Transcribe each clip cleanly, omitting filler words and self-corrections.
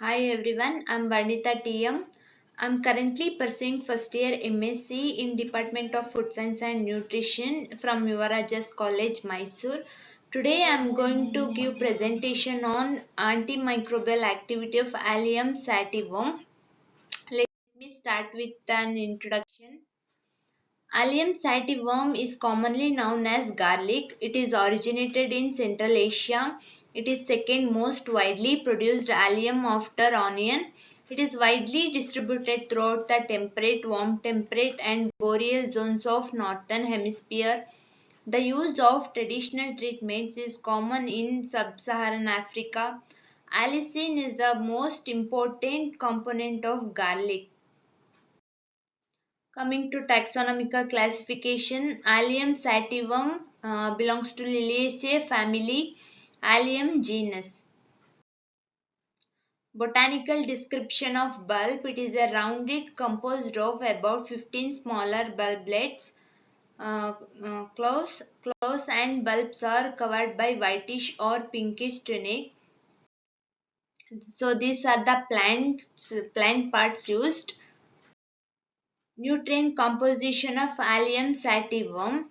Hi everyone, I'm Varnita TM. I'm currently pursuing first year MSc in Department of Food Science and Nutrition from Yuvarajas College, Mysore. Today I'm going to give presentation on antimicrobial activity of Allium sativum. Let me start with an introduction. Allium sativum is commonly known as garlic. It is originated in Central Asia. It is second most widely produced allium after onion. It is widely distributed throughout the temperate, warm temperate and boreal zones of northern hemisphere. The use of traditional treatments is common in sub-Saharan Africa. Allicin is the most important component of garlic. Coming to taxonomical classification, Allium sativum belongs to Liliaceae family, Allium genus. Botanical description of bulb. It is a rounded composed of about 15 smaller bulblets. Close and bulbs are covered by whitish or pinkish tunic. So these are the plant parts used. Nutrient composition of Allium sativum: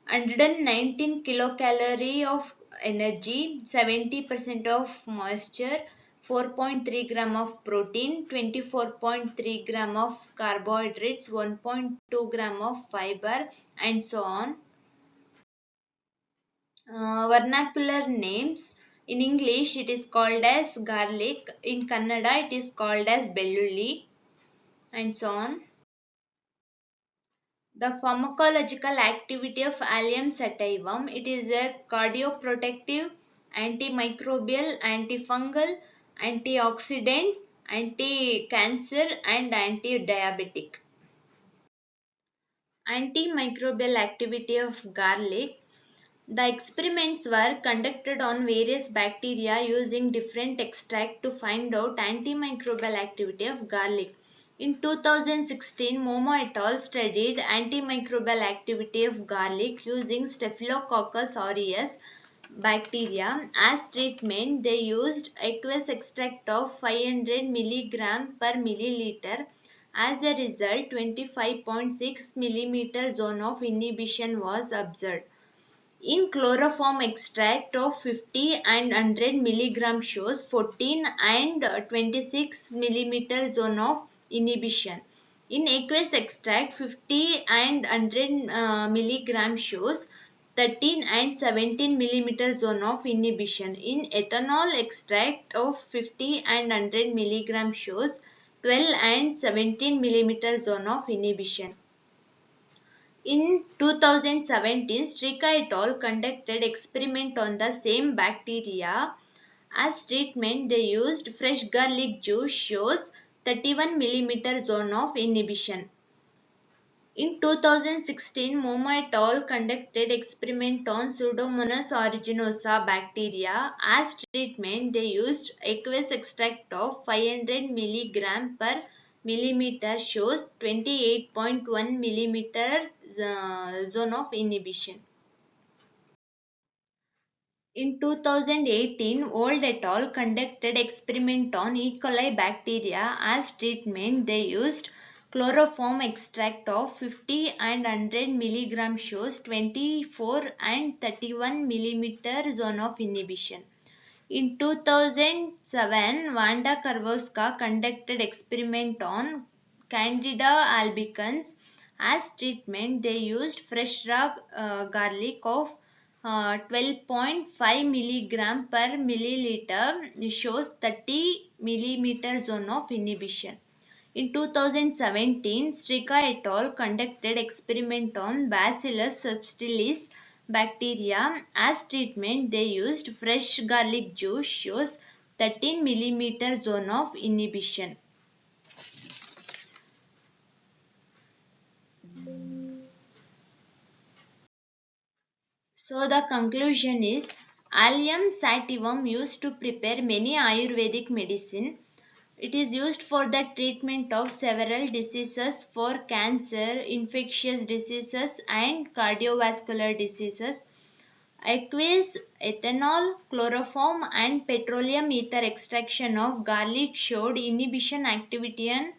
119 kilocalorie of energy, 70% of moisture, 4.3 gram of protein, 24.3 gram of carbohydrates, 1.2 gram of fiber, and so on. Vernacular names: in English it is called as garlic, in Kannada it is called as bellulli, and so on. The pharmacological activity of Allium sativum: it is a cardioprotective, antimicrobial, antifungal, antioxidant, anti-cancer and anti-diabetic. Antimicrobial activity of garlic. The experiments were conducted on various bacteria using different extract to find out antimicrobial activity of garlic. In 2016, Momo et al. Studied antimicrobial activity of garlic using Staphylococcus aureus bacteria. As treatment, they used aqueous extract of 500 mg per milliliter. As a result, 25.6 mm zone of inhibition was observed. In chloroform extract of 50 and 100 mg shows 14 and 26 mm zone of inhibition. In aqueous extract 50 and 100 mg shows 13 and 17 mm zone of inhibition. In ethanol extract of 50 and 100 mg shows 12 and 17 mm zone of inhibition. In 2017, Strika et al. Conducted experiment on the same bacteria. As treatment, they used fresh garlic juice shows 31 mm zone of inhibition. In 2016, Momo et al. Conducted experiment on Pseudomonas aeruginosa bacteria. As treatment, they used aqueous extract of 500 mg per millimeter shows 28.1 millimeter zone of inhibition. In 2018, Old et al. Conducted experiment on E. coli bacteria. As treatment, they used chloroform extract of 50 and 100 mg shows 24 and 31 mm zone of inhibition. In 2007, Wanda Karwowska conducted experiment on Candida albicans. As treatment, they used fresh raw garlic of 12.5 mg per milliliter shows 30 mm zone of inhibition. In 2017, Strika et al. Conducted experiment on Bacillus subtilis bacteria. As treatment, they used fresh garlic juice shows 13 mm zone of inhibition. So the conclusion is Allium sativum used to prepare many Ayurvedic medicine. It is used for the treatment of several diseases for cancer, infectious diseases and cardiovascular diseases. Aqueous, ethanol, chloroform, and petroleum ether extraction of garlic showed inhibition activity on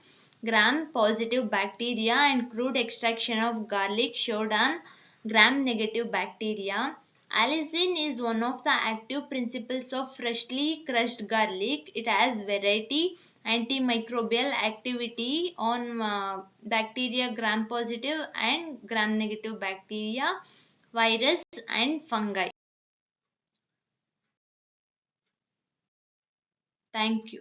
gram-positive bacteria, and crude extraction of garlic showed on gram-negative bacteria. Allicin is one of the active principles of freshly crushed garlic. It has variety antimicrobial activity on bacteria gram-positive and gram-negative bacteria, virus, and fungi. Thank you.